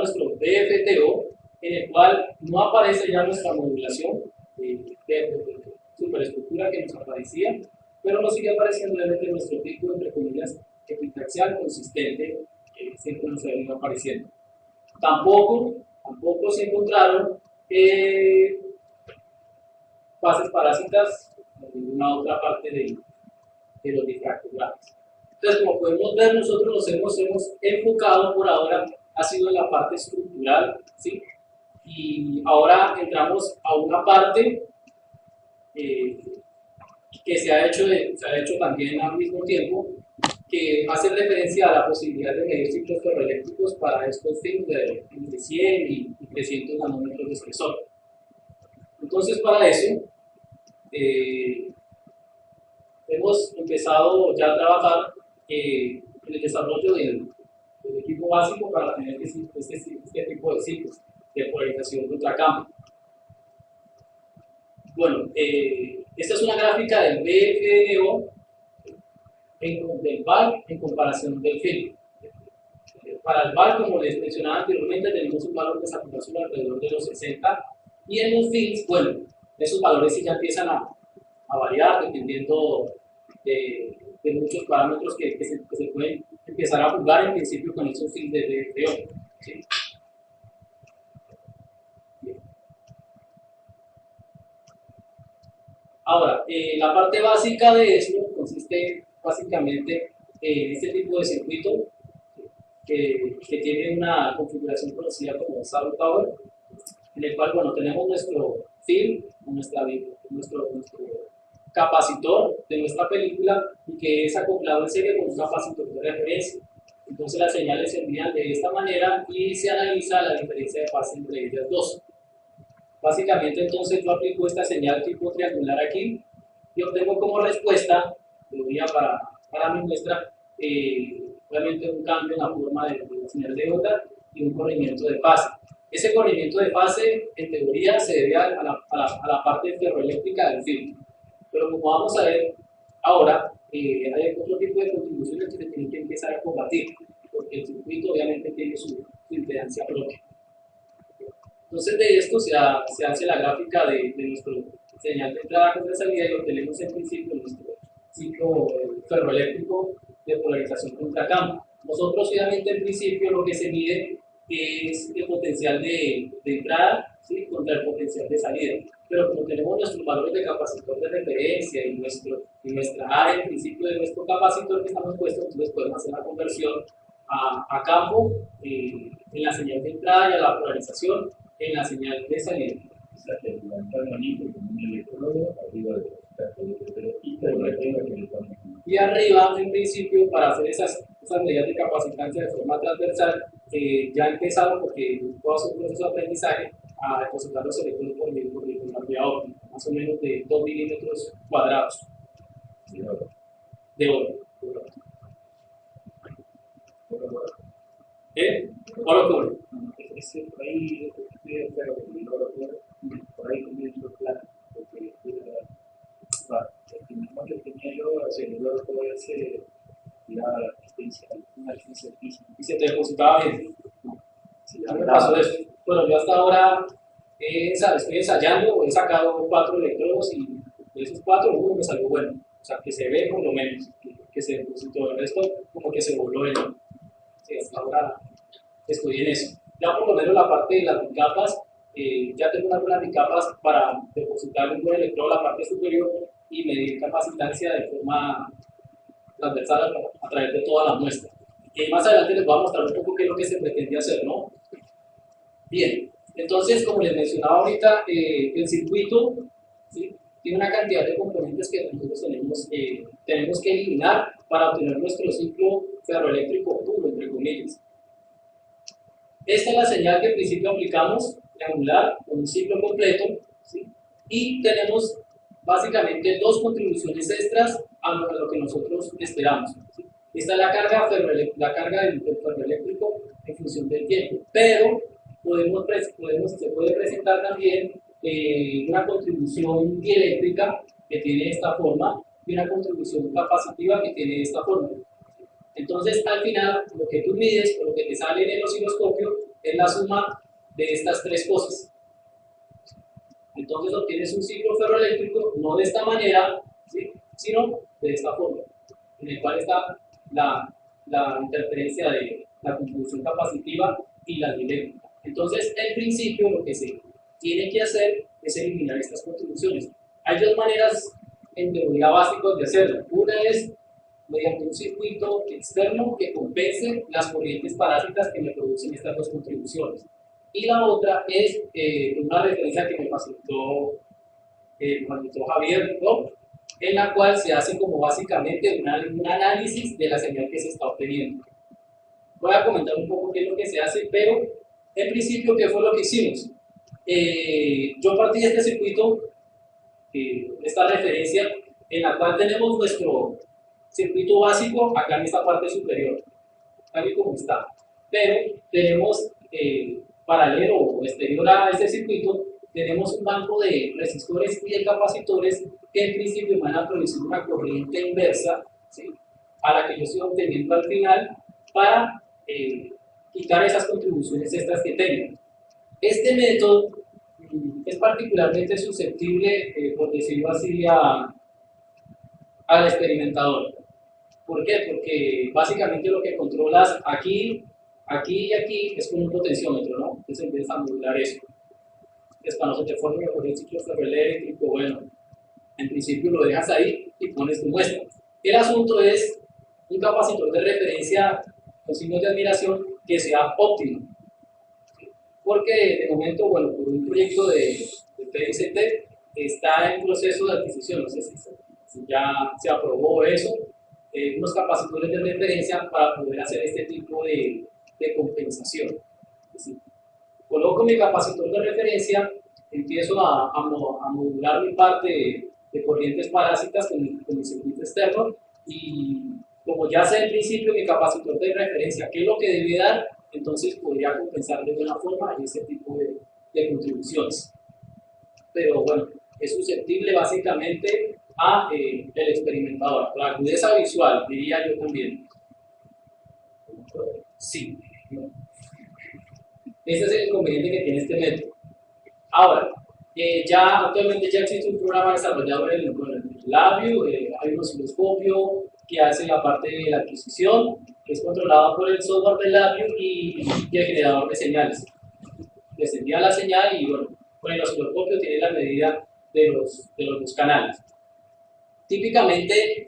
nuestro DFTO, en el cual no aparece ya nuestra modulación de superestructura que nos aparecía, pero nos sigue apareciendo obviamente nuestro tipo, entre comillas, epitaxial consistente que siempre nos ha venido apareciendo. Tampoco se encontraron fases parásitas en ninguna otra parte de los difractogramas. Entonces, como podemos ver, nosotros nos hemos enfocado por ahora, ha sido en la parte estructural, ¿sí? Y ahora entramos a una parte que se ha hecho también al mismo tiempo, que hace referencia a la posibilidad de medir ciclos ferroeléctricos para estos fines de entre 100 y 300 nanómetros de espesor. Entonces, para eso, hemos empezado ya a trabajar en el desarrollo del equipo básico para tener este tipo de ciclos de polarización de ultracampo. Bueno, esta es una gráfica del BFNO del BAL en comparación del film. Para el BAL, como les mencionaba anteriormente, tenemos un valor de saturación alrededor de los 60, y en los films, bueno, esos valores sí ya empiezan a variar dependiendo de muchos parámetros que se pueden empezar a jugar en principio con esos films de BFNO. ¿Sí? Ahora, la parte básica de esto consiste básicamente en este tipo de circuito que tiene una configuración conocida como Saddle Power, en el cual, bueno, tenemos nuestro film, nuestro capacitor de nuestra película, y que es acoplado en serie con un capacitor de referencia. Entonces las señales se envían de esta manera y se analiza la diferencia de fase entre ellas dos. Básicamente, entonces, yo aplico esta señal tipo triangular aquí y obtengo como respuesta, lo voy a para mi muestra, obviamente un cambio en la forma de la señal de onda y un corrimiento de fase. Ese corrimiento de fase, en teoría, se debe a la parte ferroeléctrica del film. Pero como vamos a ver ahora, hay otro tipo de contribuciones que se tienen que empezar a combatir, porque el circuito obviamente tiene su impedancia propia. Entonces, de esto se hace la gráfica de nuestro señal de entrada contra salida, y lo tenemos en principio en nuestro ciclo ferroeléctrico de polarización contra campo. Nosotros, obviamente, en principio lo que se mide es el potencial de entrada, ¿sí?, contra el potencial de salida. Pero como tenemos nuestros valores de capacitor de referencia y nuestra área en principio de nuestro capacitor que estamos puestos, entonces podemos hacer la conversión a campo en la señal de entrada y a la polarización en la señal de salida. O sea, que levantar un anillo con un electrodo arriba de y arriba, en principio, para hacer esas medidas de capacitancia de forma transversal, ya empezaron, porque todo su proceso de aprendizaje, a depositar los electrodos por la vía óptica, más o menos de 2 milímetros cuadrados de oro. Oro cobre. Por ahí, por ahí comienza el plan, porque el que tenía yo, el oro cobre se tiraba una resistencia altísima. Y se te depositaba bien. Sí, ya me pasó eso. Bueno, yo hasta ahora estoy ensayando, he sacado 4 electrodos y de esos 4 uno me salió bueno. O sea, que se ve por lo menos que se depositó. El resto como que se voló el. Sí, hasta ahora estoy en eso. Ya por lo menos la parte de las bicapas, ya tengo algunas bicapas para depositar un buen electrodo en la parte superior y medir capacitancia de forma transversal a través de toda la muestra. Más adelante les voy a mostrar un poco qué es lo que se pretende hacer, ¿no? Bien, entonces, como les mencionaba ahorita, el circuito, ¿sí?, tiene una cantidad de componentes que nosotros tenemos que eliminar para obtener nuestro ciclo ferroeléctrico puro, entre comillas. Esta es la señal que en principio aplicamos, triangular, con un ciclo completo, ¿sí?, y tenemos básicamente 2 contribuciones extras a lo que nosotros esperamos, ¿sí? Esta es la carga del ferroeléctrico en función del tiempo, pero se puede presentar también una contribución dieléctrica que tiene esta forma y una contribución capacitiva que tiene esta forma. Entonces, al final, lo que tú mides o lo que te sale en el osciloscopio es la suma de estas tres cosas. Entonces obtienes un ciclo ferroeléctrico no de esta manera, ¿sí?, sino de esta forma, en el cual está la interferencia de la contribución capacitiva y la diléctrica. Entonces, en principio, lo que se tiene que hacer es eliminar estas contribuciones. Hay dos maneras en teoría básicas de hacerlo. Una es mediante un circuito externo que compense las corrientes parásitas que me producen estas dos contribuciones. Y la otra es una referencia que me facilitó Javier, ¿no?, en la cual se hace como básicamente un análisis de la señal que se está obteniendo. Voy a comentar un poco qué es lo que se hace, pero en principio, ¿qué fue lo que hicimos? Yo partí de este circuito, esta referencia, en la cual tenemos nuestro circuito básico acá en esta parte superior, tal y como está. Pero tenemos paralelo o exterior a este circuito, tenemos un banco de resistores y de capacitores que en principio van a producir una corriente inversa, ¿sí?, a la que yo estoy obteniendo al final para quitar esas contribuciones extras que tengo. Este método es particularmente susceptible, por decirlo así, al experimentador. ¿Por qué? Porque básicamente lo que controlas aquí, aquí y aquí es con un potenciómetro, ¿no? Entonces empiezas a modular eso. Entonces, cuando se te forme mejor el ciclo ferroeléctrico, bueno, en principio lo dejas ahí y pones tu muestra. El asunto es un capacitor de referencia con signos de admiración que sea óptimo. Porque de momento, bueno, por un proyecto de PICT está en proceso de adquisición, no sé si ya se aprobó eso, unos capacitores de referencia para poder hacer este tipo de compensación. Es decir, coloco mi capacitor de referencia, empiezo a modular mi parte de corrientes parásitas con mi circuito externo y como ya sé en principio mi capacitor de referencia qué es lo que debe dar, entonces podría compensar de buena forma ese tipo de contribuciones. Pero bueno, es susceptible básicamente a el experimentador. La agudeza visual, diría yo también. Sí. Ese es el inconveniente que tiene este método. Ahora, actualmente ya existe un programa desarrollado en el LabVIEW, hay un osciloscopio que hace la parte de la adquisición, que es controlado por el software del LabVIEW y el generador de señales. Les envía la señal y bueno, con el osciloscopio tiene la medida de los dos canales. Típicamente,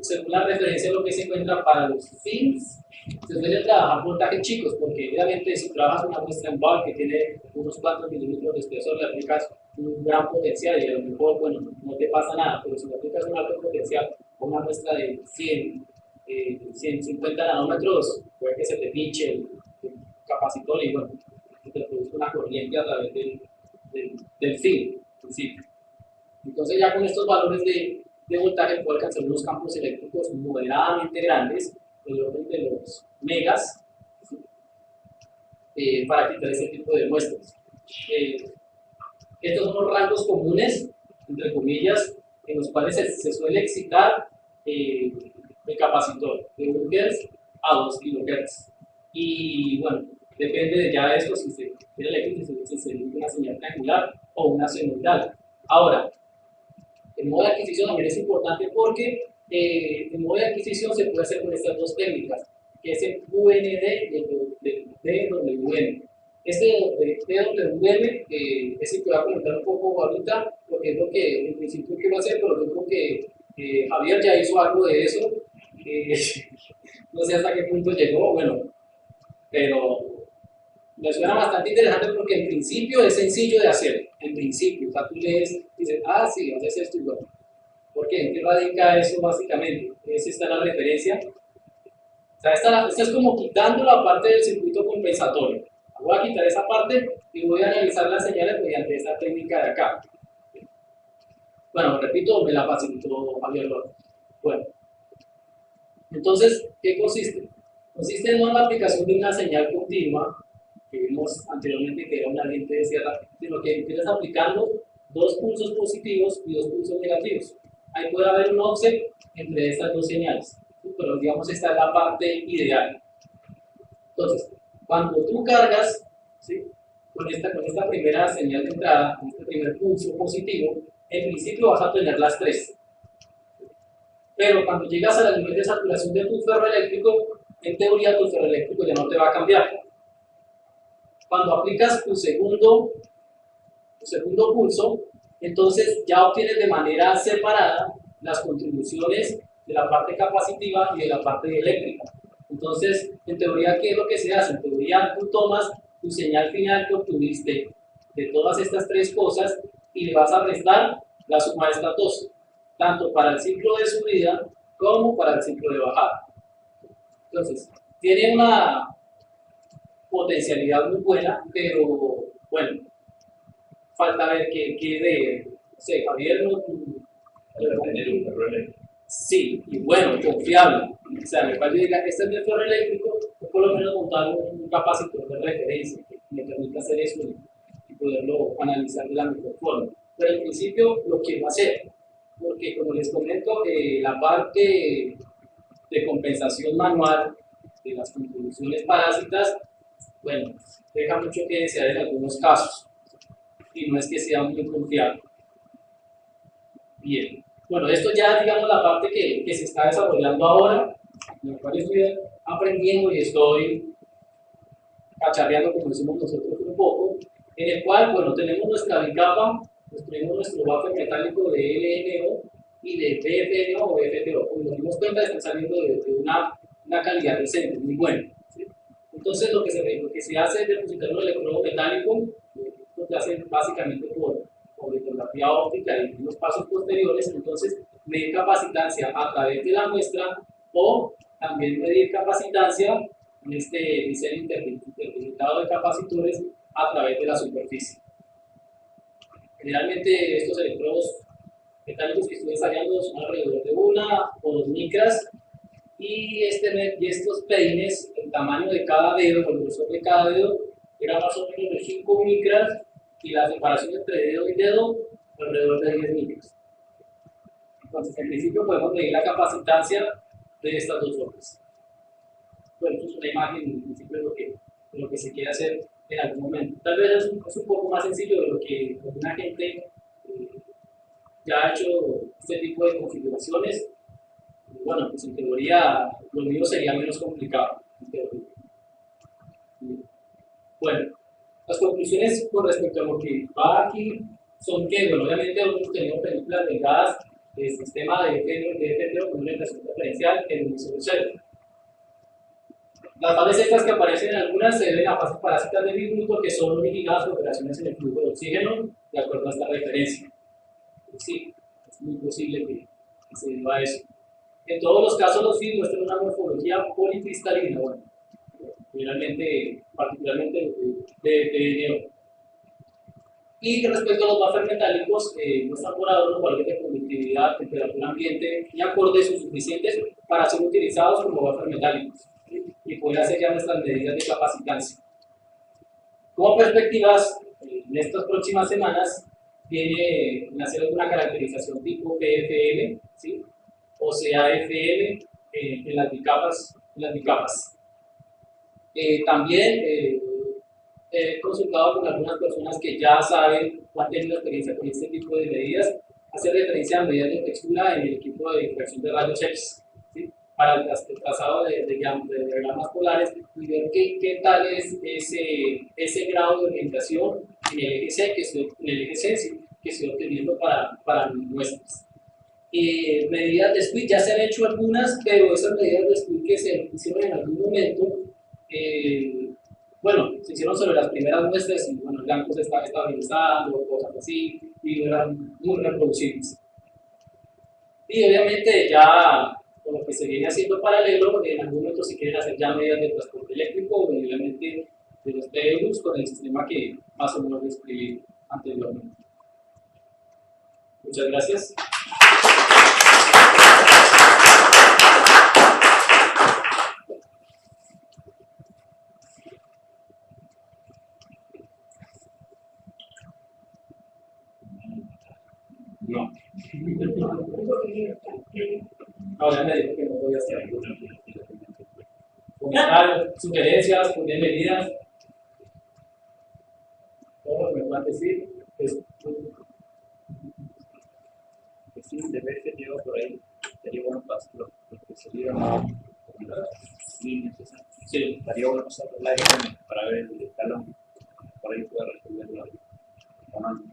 según la referencia, lo que se encuentra para los fins, se suele trabajar voltajes chicos, porque obviamente si trabajas una muestra en bulk que tiene unos cuantos milímetros de espesor, le aplicas un gran potencial y a lo mejor, bueno, no te pasa nada, pero si le aplicas un alto potencial o una muestra de 150 nanómetros, puede que se te pinche el capacitor y bueno, te produce una corriente a través del fin, principio. Entonces ya con estos valores de voltaje puedo alcanzar unos campos eléctricos moderadamente grandes, del orden de los megas, para quitar ese tipo de muestras. Estos son los rangos comunes, entre comillas, en los cuales se suele excitar el capacitor de 1 Hz a 2 kHz. Y bueno, depende ya de esto si se quiere eléctrico, si se emite una señal triangular o una senoidal. Ahora, el modo de adquisición también es importante porque el modo de adquisición se puede hacer con estas dos técnicas, que es el UND y el DWM. Este DWM es el que voy a comentar un poco ahorita, porque es lo que en principio quiero hacer, pero yo creo que Javier ya hizo algo de eso. No sé hasta qué punto llegó, bueno, pero me suena bastante interesante porque en principio es sencillo de hacer, en principio, o sea, tú lees, dices, ah, sí, haces esto y bueno. ¿Por qué? ¿En qué radica eso básicamente? Esta es la referencia. O sea, esta es como quitando la parte del circuito compensatorio. Voy a quitar esa parte y voy a analizar las señales mediante esta técnica de acá. Bueno, repito, me la facilitó Javier López. Bueno, entonces, ¿qué consiste? Consiste no en la aplicación de una señal continua, que vimos anteriormente que era una lente de sierra, sino que empiezas aplicando dos pulsos positivos y dos pulsos negativos. Ahí puede haber un offset entre estas dos señales, pero digamos esta es la parte ideal. Entonces, Cuando tú cargas, ¿sí?, con esta primera señal de entrada, con este primer pulso positivo, en principio vas a tener las tres. Pero cuando llegas al nivel de saturación de tu ferroeléctrico, en teoría tu ferroeléctrico ya no te va a cambiar. Cuando aplicas tu segundo pulso, entonces ya obtienes de manera separada las contribuciones de la parte capacitiva y de la parte eléctrica. Entonces, en teoría, ¿qué es lo que se hace? En teoría, tú tomas tu señal final que obtuviste de todas estas tres cosas y le vas a restar la suma de estas dos, tanto para el ciclo de subida como para el ciclo de bajada. Entonces, tiene una potencialidad muy buena, pero bueno, falta ver qué de, no sé, Javier, no, tener un ferroeléctrico. Sí, y bueno, confiable. O sea, me parece que este es mi ferroeléctrico, es por lo menos montar un capacitor de referencia que me permita hacer eso y poderlo analizar de la mejor forma. Pero en principio lo quiero hacer, porque como les comento, la parte de compensación manual de las contribuciones parásitas, bueno, deja mucho que desear en algunos casos y no es que sea muy confiable. Bien, bueno, esto ya digamos la parte que se está desarrollando ahora, en la cual estoy aprendiendo y estoy cacharreando, como decimos nosotros, un poco, en el cual, bueno, tenemos nuestra bicapa, pues tenemos nuestro buffer metálico de LNO y de BFNO o FTO. Como nos dimos cuenta, están saliendo de una calidad decente, muy buena, ¿sí? Entonces, lo que se hace es depositar un electrodo metálico, esto se hace básicamente por litografía óptica y unos pasos posteriores. Entonces, medir capacitancia a través de la muestra o también medir capacitancia en este diseño interlimitado de capacitores a través de la superficie. Generalmente estos electrodos metálicos que estoy ensayando son alrededor de 1 o 2 micras y estos peines, el tamaño de cada dedo, el grosor de cada dedo, era más o menos de 5 micras y la separación entre dedo y dedo alrededor de 10 micras. Entonces, en principio podemos medir la capacitancia de estas dos formas. Bueno, esto es una imagen en principio de lo que se quiere hacer en algún momento. Tal vez es un poco más sencillo de lo que alguna gente ya ha hecho este tipo de configuraciones. Bueno, pues en teoría lo mío sería menos complicado. Bueno, las conclusiones con respecto a lo que va aquí son que, bueno, obviamente hemos tenido películas de gas, de sistema de FTO con una orientación preferencial en un solo cero. Las fases extras que aparecen en algunas se deben a fases parásitas de Bigruto que son originadas por operaciones en el flujo de oxígeno de acuerdo a esta referencia. Sí, es muy posible que se deba a eso. En todos los casos, los FID muestran una morfología policristalina, bueno, generalmente, particularmente de NO. Y respecto a los buffers metálicos, muestran por ahora unos valores de conductividad, temperatura ambiente y acordes o suficientes para ser utilizados como buffers metálicos y poder hacer ya nuestras medidas de capacitancia. Como perspectivas, en estas próximas semanas viene a hacer una caracterización tipo PFL, ¿sí?, o CAFL en las bicapas. También he consultado con algunas personas que ya saben o han tenido experiencia con este tipo de medidas, hacer referencia a medidas de textura en el equipo de difracción de rayos X, ¿sí?, para el trazado de diagramas polares y ver qué tal es ese grado de orientación en el eje C que estoy obteniendo para mis muestras. Medidas de split, ya se han hecho algunas, pero esas medidas de split que se hicieron en algún momento, bueno, se hicieron sobre las primeras muestras y bueno, el blanco se estaba estabilizando, cosas así, y eran muy reproducibles. Y obviamente ya con lo que se viene haciendo paralelo, en algún momento si quieren hacer ya medidas de transporte eléctrico, obviamente de los PDUs con el sistema que más o menos describí anteriormente. Muchas gracias. No. Ahora me dijo que no podía hacer. comentarios, sugerencias, bienvenidas. Todo lo que me van a decir es Sí, de vez que llevo por ahí, sería bueno pasar lo que serían las líneas esas. sí, Estaría bueno pasar por la para ver el escalón, por ahí puede resolver la tomando.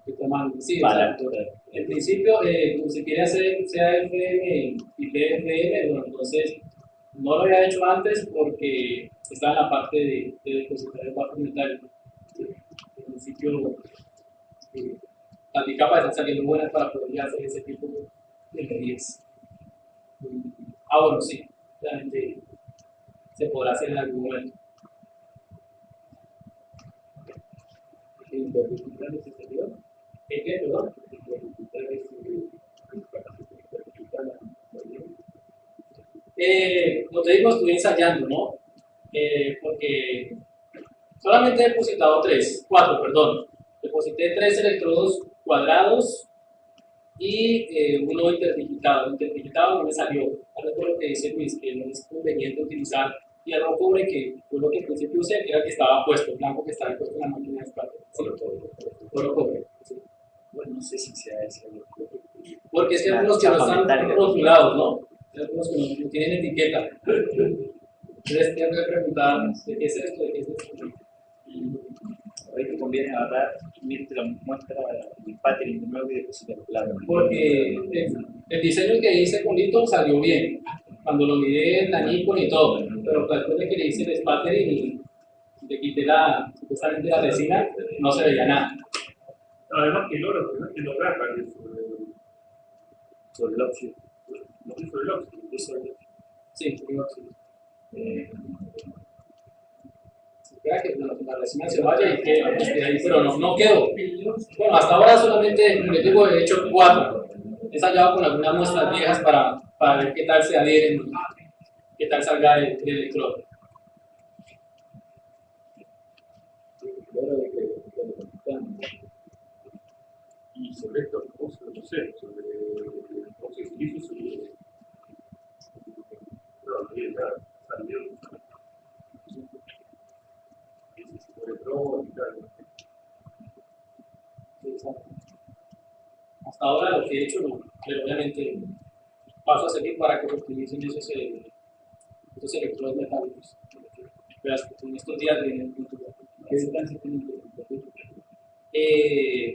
que toman, sí, Para o la sea, altura. en principio, como se quiere hacer CAFM y PFM, bueno, entonces no lo había hecho antes porque estaba en la parte de depositar el bajo metal. En principio, eh, las capas están saliendo buenas para poder ya hacer ese tipo de medidas. Bueno, sí, realmente se podrá hacer en algún momento. ¿Qué, perdón? Como te digo, estuve ensayando, ¿no? Porque solamente he depositado cuatro. Deposité 3 electrodos cuadrados y uno interdigitado. Interdigitado no me salió. Tal vez por lo que dice Luis, que no es conveniente utilizar hierro cobre, que fue lo que al principio usé, que era el que estaba puesto, el blanco que estaba puesto en la máquina de escala. Sí, oro cobre. Sí. Bueno, no sé si sea ese. Porque es que algunos que no están rotulados, ¿no? Hay algunos que no tienen etiqueta. Entonces tengo que preguntar, ¿de qué es esto? ¿De qué es esto? Ahorita conviene agarrar, mirte la muestra del patering de nuevo y depositarlo claro. Porque el diseño que hice con Lito salió bien, cuando lo miré en la Nikon y todo, pero después de que le hice el spattering y le quité supuestamente la resina, no se veía nada. Además que lo graba Sobre el óxido. no es sobre el óxido, es sobre el Sí, digo, sí. Espera que la resina se vaya y quede ahí, pero no quedó. Bueno, hasta ahora solamente, como les digo, he hecho 4. He ensayado con algunas muestras viejas para ver qué tal se adhieren, qué tal salga el electrodo. Y sobre esto, no sé, sobre cómo se utiliza, sobre salieron sobre todo y tal. Hasta ahora lo que he hecho no, pero obviamente paso a seguir para que se utilicen esos electrodos metálicos. Verás, en estos días vienen ¿qué distancia tienen?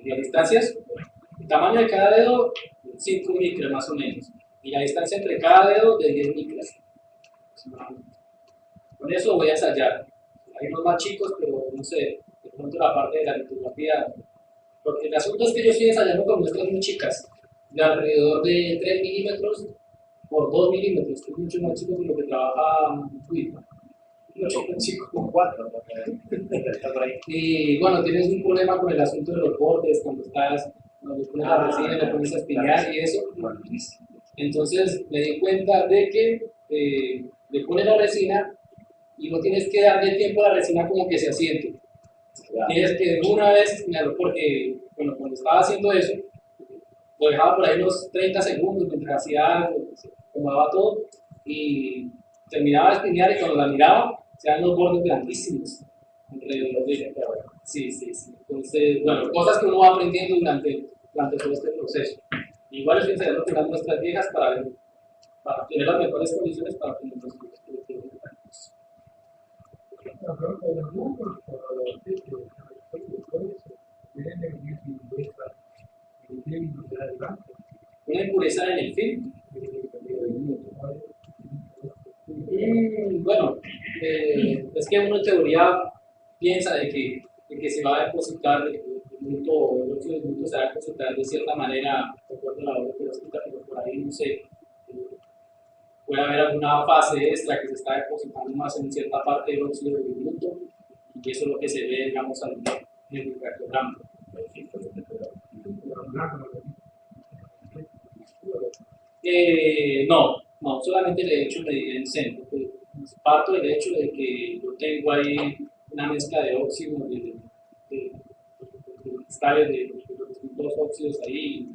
Las distancias, el tamaño de cada dedo, 5 micras más o menos, y la distancia entre cada dedo de 10 micras. Con eso voy a ensayar. Hay unos más chicos, pero no sé, de pronto la parte de la litografía. Porque el asunto es que yo estoy ensayando con muestras muy chicas, de alrededor de 3 milímetros por 2 milímetros, que es mucho más chico que lo que trabaja Twitter. Mucho más chico. Con 4, está por ahí. Y bueno, tienes un problema con el asunto de los bordes, cuando le pones la resina y le pones a espinar y eso. Entonces me di cuenta de que le pones la resina y no tienes que darle tiempo a la resina como que se asiente. Tienes que de una vez espiñarlo, porque bueno, cuando estaba haciendo eso, lo dejaba por ahí unos 30 segundos mientras hacía algo, se acomodaba todo y terminaba de espiñar y cuando la miraba, se dan los bordes grandísimos alrededor de ella. Sí. Entonces, bueno, cosas que uno va aprendiendo durante todo este proceso. Igual estoy ensayando con las muestras viejas para tener las mejores condiciones para tener los metálicos. Una impureza en el film. Bueno, es que uno en teoría piensa de que se va a depositar el óxido de glutio se va a depositar de cierta manera, de acuerdo a la obra perovskita, pero por ahí no sé, puede haber alguna fase extra que se está depositando más en cierta parte del óxido de glutio y eso es lo que se ve, digamos, en el cartograma. No, solamente le he hecho medida en centro. Parto del hecho de que yo tengo ahí una mezcla de óxidos, de cristales, de los distintos óxidos ahí,